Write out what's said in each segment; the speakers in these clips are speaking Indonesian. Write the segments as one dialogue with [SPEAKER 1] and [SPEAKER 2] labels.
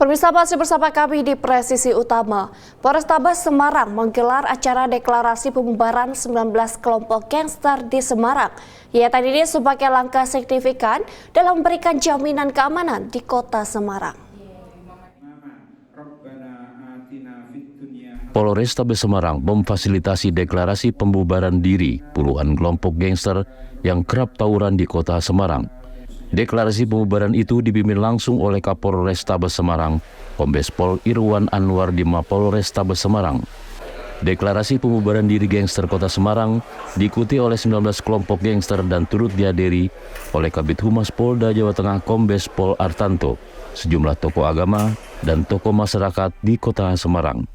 [SPEAKER 1] Pemirsa, masih bersama kami di Presisi Utama. Polrestabes Semarang menggelar acara deklarasi pembubaran 19 kelompok gangster di Semarang. Kegiatan ini sebagai langkah signifikan dalam memberikan jaminan keamanan di kota Semarang.
[SPEAKER 2] Polrestabes Semarang memfasilitasi deklarasi pembubaran diri puluhan kelompok gangster yang kerap tawuran di kota Semarang. Deklarasi pembubaran itu dipimpin langsung oleh Kapolrestabes Semarang, Kombes Pol Irwan Anwar di Mapolrestabes Semarang. Deklarasi pembubaran diri gangster kota Semarang diikuti oleh 19 kelompok gangster dan turut dihadiri oleh Kabid Humas Polda Jawa Tengah Kombes Pol Artanto, sejumlah tokoh agama dan tokoh masyarakat di kota Semarang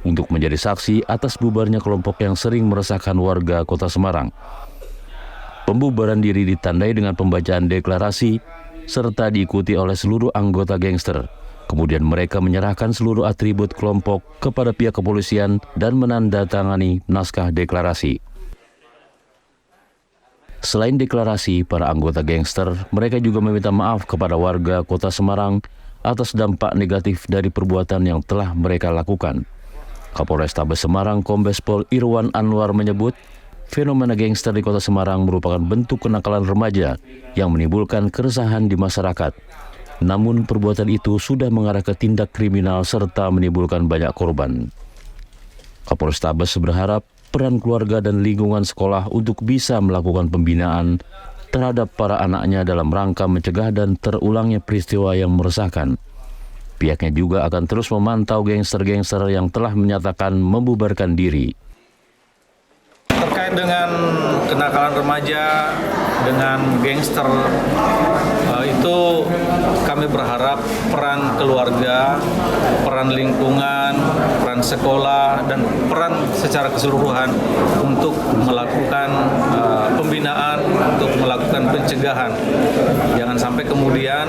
[SPEAKER 2] untuk menjadi saksi atas bubarnya kelompok yang sering meresahkan warga kota Semarang. Pembubaran diri ditandai dengan pembacaan deklarasi serta diikuti oleh seluruh anggota gangster. Kemudian mereka menyerahkan seluruh atribut kelompok kepada pihak kepolisian dan menandatangani naskah deklarasi. Selain deklarasi, para anggota gangster, mereka juga meminta maaf kepada warga kota Semarang atas dampak negatif dari perbuatan yang telah mereka lakukan. Kapolrestabes Semarang Kombes Pol Irwan Anwar menyebut, fenomena gangster di kota Semarang merupakan bentuk kenakalan remaja yang menimbulkan keresahan di masyarakat. Namun perbuatan itu sudah mengarah ke tindak kriminal serta menimbulkan banyak korban. Kapolrestabes berharap peran keluarga dan lingkungan sekolah untuk bisa melakukan pembinaan terhadap para anaknya dalam rangka mencegah dan terulangnya peristiwa yang meresahkan. Pihaknya juga akan terus memantau gangster-gangster yang telah menyatakan membubarkan diri.
[SPEAKER 3] Terkait dengan kenakalan remaja dengan gangster, itu kami berharap peran keluarga, peran lingkungan, peran sekolah, dan peran secara keseluruhan untuk melakukan pembinaan, untuk melakukan pencegahan. Jangan sampai kemudian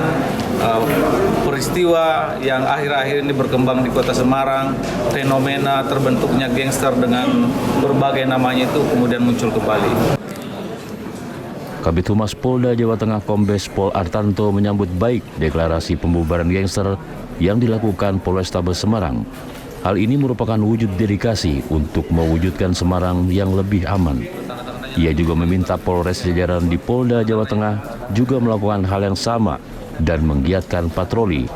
[SPEAKER 3] peristiwa yang akhir-akhir ini berkembang di kota Semarang, fenomena terbentuknya gangster dengan berbagai namanya itu kemudian muncul kembali.
[SPEAKER 2] Kabid Humas Polda Jawa Tengah Kombes Pol Artanto menyambut baik deklarasi pembubaran gangster yang dilakukan Polrestabes Semarang. Hal ini merupakan wujud dedikasi untuk mewujudkan Semarang yang lebih aman. Ia juga meminta Polres jajaran di Polda Jawa Tengah juga melakukan hal yang sama dan menggiatkan patroli.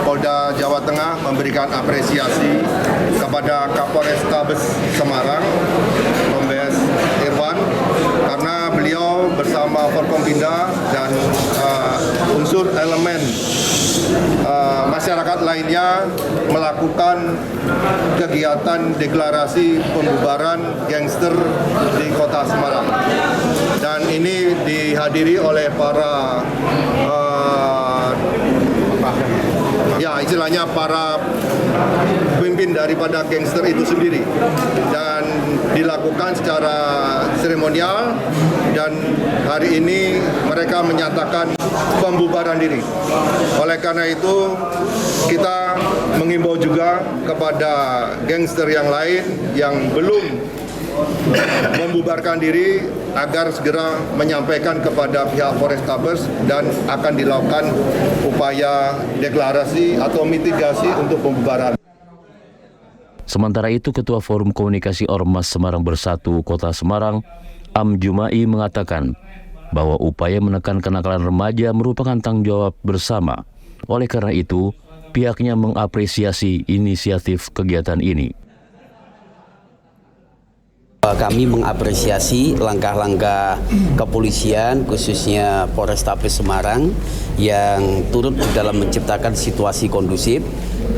[SPEAKER 4] Polda Jawa Tengah memberikan apresiasi kepada Kapolrestabes Semarang, Kombes Irwan, karena beliau bersama Forkompinda dan unsur elemen masyarakat lainnya melakukan kegiatan deklarasi pembubaran gangster di kota Semarang. Dan ini dihadiri oleh para istilahnya para pemimpin daripada gangster itu sendiri, dan dilakukan secara seremonial, dan hari ini mereka menyatakan pembubaran diri. Oleh karena itu kita mengimbau juga kepada gangster yang lain yang belum membubarkan diri agar segera menyampaikan kepada pihak Polrestabes dan akan dilakukan upaya deklarasi atau mitigasi untuk pembubaran.
[SPEAKER 2] Sementara itu, Ketua Forum Komunikasi Ormas Semarang Bersatu Kota Semarang, Am Jumai, mengatakan bahwa upaya menekan kenakalan remaja merupakan tanggung jawab bersama. Oleh karena itu, pihaknya mengapresiasi inisiatif kegiatan ini.
[SPEAKER 5] Kami mengapresiasi langkah-langkah kepolisian, khususnya Polrestabes Semarang, yang turut dalam menciptakan situasi kondusif,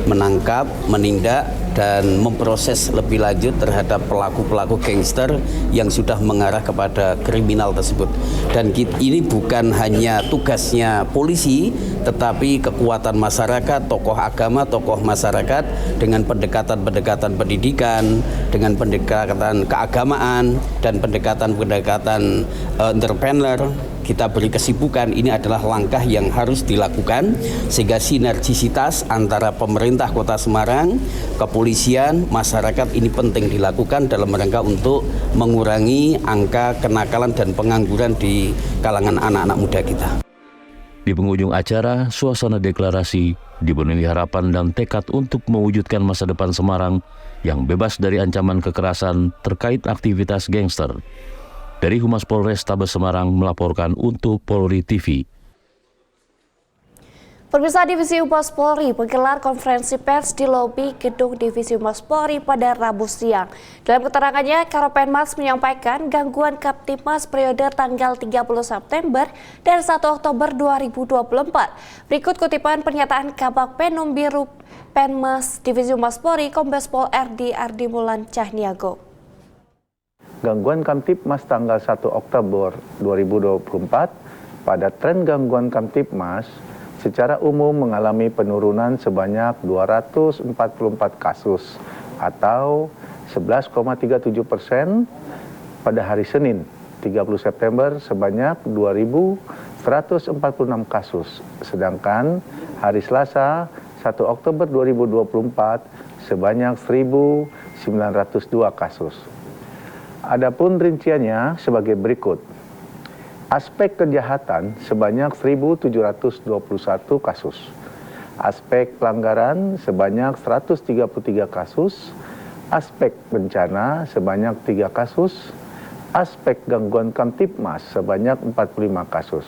[SPEAKER 5] menangkap, menindak, dan memproses lebih lanjut terhadap pelaku-pelaku gangster yang sudah mengarah kepada kriminal tersebut. Dan ini bukan hanya tugasnya polisi, tetapi kekuatan masyarakat, tokoh agama, tokoh masyarakat dengan pendekatan-pendekatan pendidikan, dengan pendekatan keagamaan, dan pendekatan-pendekatan entrepreneur. Kita beri kesibukan, ini adalah langkah yang harus dilakukan sehingga sinergisitas antara pemerintah Kota Semarang, kepolisian, masyarakat ini penting dilakukan dalam rangka untuk mengurangi angka kenakalan dan pengangguran di kalangan anak-anak muda kita.
[SPEAKER 2] Di penghujung acara, suasana deklarasi dipenuhi harapan dan tekad untuk mewujudkan masa depan Semarang yang bebas dari ancaman kekerasan terkait aktivitas gangster. Dari Humas Polrestabes Semarang melaporkan untuk Polri TV.
[SPEAKER 1] Pemirsa, Divisi Humas Polri menggelar konferensi pers di lobi gedung Divisi Humas Polri pada Rabu siang. Dalam keterangannya, Karopenmas menyampaikan gangguan Kaptipmas periode tanggal 30 September dan 1 Oktober 2024. Berikut kutipan pernyataan Kabag Penum Biru Penmas Divisi Humas Polri Kombes Pol RD Ardi Mulan Cahniago.
[SPEAKER 6] Gangguan Kamtipmas tanggal 1 Oktober 2024, pada tren gangguan Kamtipmas secara umum mengalami penurunan sebanyak 244 kasus atau 11,37%. Pada hari Senin 30 September sebanyak 2.146 kasus, sedangkan hari Selasa 1 Oktober 2024 sebanyak 1.902 kasus. Adapun rinciannya sebagai berikut. Aspek kejahatan sebanyak 1.721 kasus. Aspek pelanggaran sebanyak 133 kasus. Aspek bencana sebanyak 3 kasus. Aspek gangguan Kamtipmas sebanyak 45 kasus.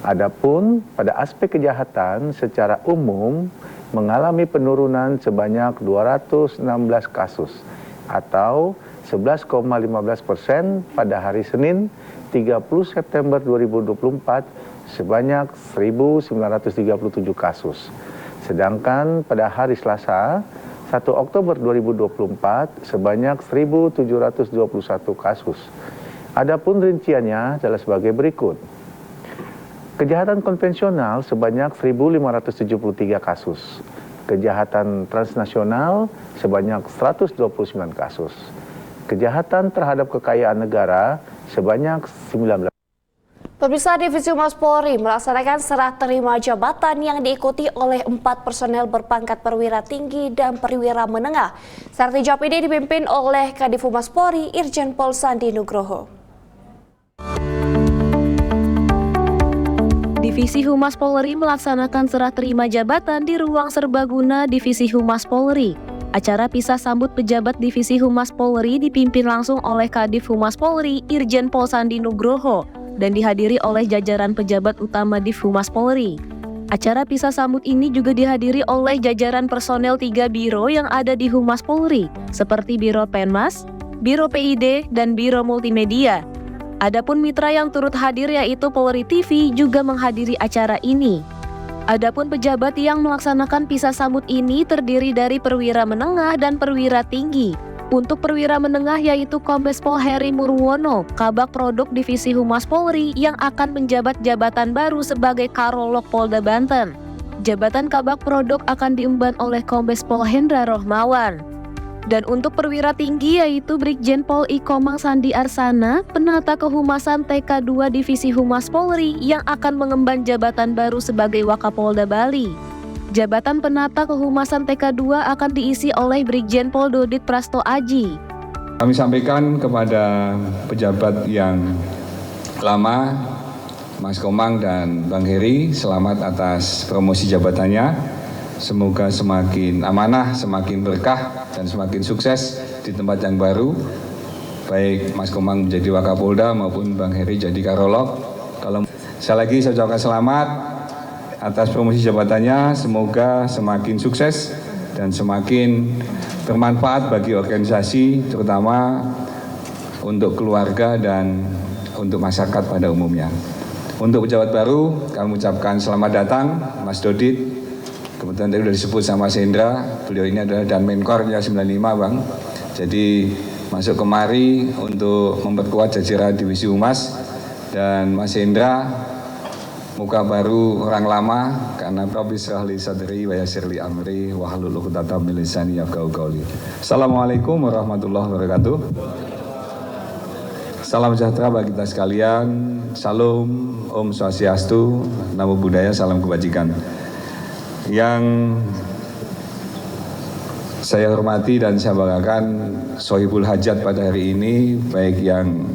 [SPEAKER 6] Adapun pada aspek kejahatan secara umum mengalami penurunan sebanyak 216 kasus atau 11,15% pada hari Senin 30 September 2024 sebanyak 1.937 kasus. Sedangkan pada hari Selasa 1 Oktober 2024 sebanyak 1.721 kasus. Adapun rinciannya adalah sebagai berikut. Kejahatan konvensional sebanyak 1.573 kasus. Kejahatan transnasional sebanyak 129 kasus. Kejahatan terhadap kekayaan negara sebanyak 19.
[SPEAKER 1] Pemirsa, Divisi Humas Polri melaksanakan serah terima jabatan yang diikuti oleh 4 personel berpangkat perwira tinggi dan perwira menengah. Serah terima ini dipimpin oleh Kadif Humas Polri Irjen Pol Sandi Nugroho.
[SPEAKER 7] Divisi Humas Polri melaksanakan serah terima jabatan di ruang serbaguna Divisi Humas Polri. Acara pisah sambut pejabat Divisi Humas Polri dipimpin langsung oleh Kadif Humas Polri Irjen Pol Sandi Nugroho dan dihadiri oleh jajaran pejabat utama Div Humas Polri. Acara pisah sambut ini juga dihadiri oleh jajaran personel 3 biro yang ada di Humas Polri, seperti Biro Penmas, Biro PID, dan Biro Multimedia. Adapun mitra yang turut hadir yaitu Polri TV juga menghadiri acara ini. Adapun pejabat yang melaksanakan pisah sambut ini terdiri dari perwira menengah dan perwira tinggi. Untuk perwira menengah yaitu Kombes Pol Heri Murwono, Kabag Produk Divisi Humas Polri yang akan menjabat jabatan baru sebagai Karolog Polda Banten. Jabatan Kabag Produk akan diemban oleh Kombes Pol Hendra Rohmawan. Dan untuk perwira tinggi yaitu Brigjen Pol Ikomang Sandi Arsana, Penata Kehumasan TK2 Divisi Humas Polri yang akan mengemban jabatan baru sebagai Wakapolda Bali. Jabatan Penata Kehumasan TK2 akan diisi oleh Brigjen Pol Dodit Prasto Aji.
[SPEAKER 8] Kami sampaikan kepada pejabat yang lama, Mas Komang dan Bang Heri, selamat atas promosi jabatannya. Semoga semakin amanah, semakin berkah, dan semakin sukses di tempat yang baru. Baik Mas Komang menjadi Wakapolda maupun Bang Heri jadi Karolog. Sekali lagi saya ucapkan selamat atas promosi jabatannya. Semoga semakin sukses dan semakin bermanfaat bagi organisasi, terutama untuk keluarga dan untuk masyarakat pada umumnya. Untuk pejabat baru, kami ucapkan selamat datang Mas Dodit. Kebetulan tadi sudah disebut sama Mas Hendra, beliau ini adalah Danmenkor ya 95 Bang. Jadi masuk kemari untuk memperkuat jajaran Divisi Humas. Dan Mas Hendra, muka baru orang lama, karena Rabbi syrah li sadri wa yassir li amri wahlul 'uqdatam min lisani yafqahu qawli. Assalamualaikum warahmatullahi wabarakatuh. Salam sejahtera bagi kita sekalian. Salam, Om Swastiastu, Namo Buddhaya, salam kebajikan. Yang saya hormati dan saya banggakan Sohibul Hajat pada hari ini, baik yang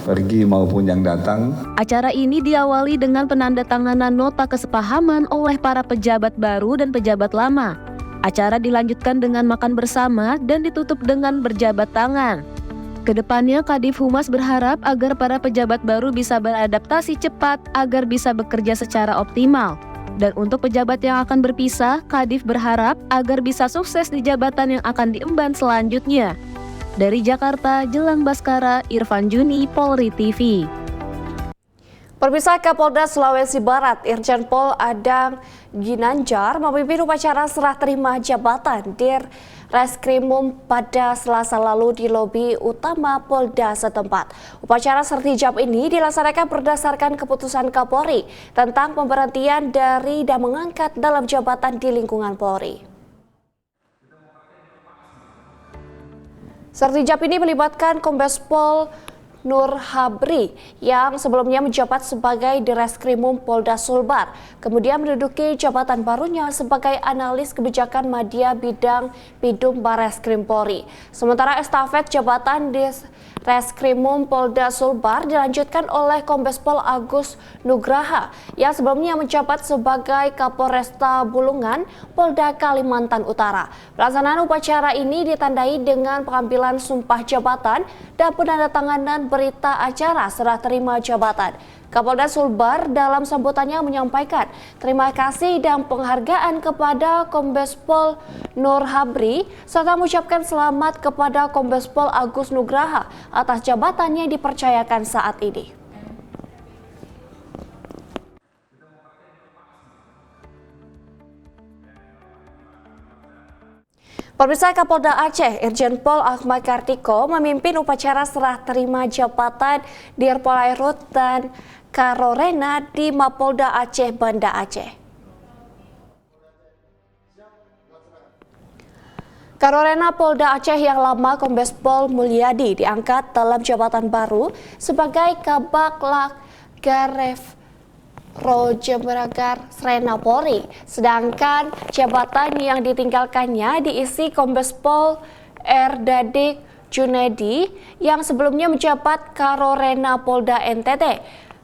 [SPEAKER 8] pergi maupun yang datang.
[SPEAKER 7] Acara ini diawali dengan penandatanganan nota kesepahaman oleh para pejabat baru dan pejabat lama. Acara dilanjutkan dengan makan bersama dan ditutup dengan berjabat tangan. Kedepannya, Kadif Humas berharap agar para pejabat baru bisa beradaptasi cepat agar bisa bekerja secara optimal. Dan untuk pejabat yang akan berpisah, Kadif berharap agar bisa sukses di jabatan yang akan diemban selanjutnya. Dari Jakarta, Jelang Baskara, Irfan Juni, Polri TV.
[SPEAKER 1] Pemirsa, Kapolda Sulawesi Barat, Irjen Pol Adang Ginanjar memimpin upacara serah terima jabatan di Reskrimum pada Selasa lalu di lobi utama Polda setempat. Upacara sertijab ini dilaksanakan berdasarkan keputusan Kapolri tentang pemberhentian dari dan mengangkat dalam jabatan di lingkungan Polri. Sertijab ini melibatkan Kombes Pol Nur Habri yang sebelumnya menjabat sebagai Direskrimum Polda Sulbar, kemudian menduduki jabatan barunya sebagai analis kebijakan media bidang Bidum Bareskrim Polri. Sementara estafet jabatan di Reskrimum Polda Sulbar dilanjutkan oleh Kombes Pol Agus Nugraha yang sebelumnya menjabat sebagai Kapolresta Bulungan, Polda Kalimantan Utara. Pelaksanaan upacara ini ditandai dengan pengambilan sumpah jabatan dan penandatanganan berita acara serah terima jabatan. Kapolda Sulbar dalam sambutannya menyampaikan terima kasih dan penghargaan kepada Kombes Pol Nur Habri serta mengucapkan selamat kepada Kombes Pol Agus Nugraha atas jabatannya dipercayakan saat ini. Pemirsa, Kapolda Aceh Irjen Pol Ahmad Kartiko memimpin upacara serah terima jabatan Dirpolairut dan Karorena di Mapolda Aceh, Banda Aceh. Karorena Polda Aceh yang lama Kombes Pol Mulyadi diangkat dalam jabatan baru sebagai Kabak Lak Garef Rojemeragar Srena Polri, sedangkan jabatan yang ditinggalkannya diisi Kombes Pol R. Dadik Junedi yang sebelumnya menjabat Karorena Polda NTT.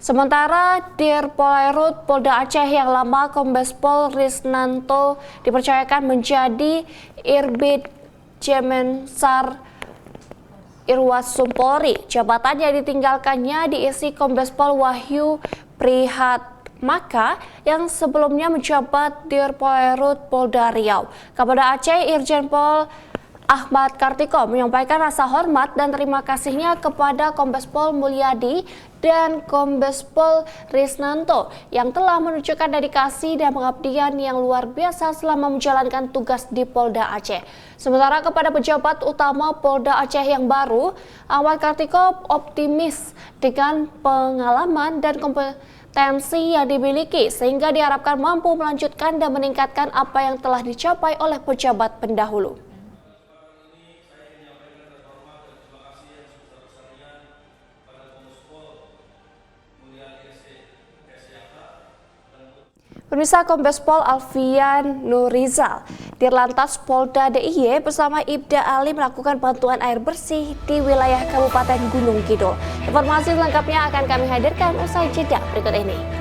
[SPEAKER 1] Sementara Dirpolairut Polda Aceh yang lama Kombes Pol Risnanto dipercayakan menjadi Irbid Jemensar Irwasum Polri. Jabatan yang ditinggalkannya diisi Kombes Pol Wahyu Prihatmaka yang sebelumnya menjabat Dirpolairut Polda Riau. Kapolda Aceh Irjen Pol Ahmad Kartiko menyampaikan rasa hormat dan terima kasihnya kepada Kombes Pol Mulyadi dan Kombes Pol Risnanto yang telah menunjukkan dedikasi dan pengabdian yang luar biasa selama menjalankan tugas di Polda Aceh. Sementara kepada pejabat utama Polda Aceh yang baru, Ahmad Kartiko optimis dengan pengalaman dan kompetensi yang dimiliki sehingga diharapkan mampu melanjutkan dan meningkatkan apa yang telah dicapai oleh pejabat pendahulu. Pemirsa, Kombes Pol Alfian Nurizal, Dirlantas Polda DIY bersama Ibda Ali melakukan bantuan air bersih di wilayah Kabupaten Gunung Kidul. Informasi selengkapnya akan kami hadirkan usai jeda berikut ini.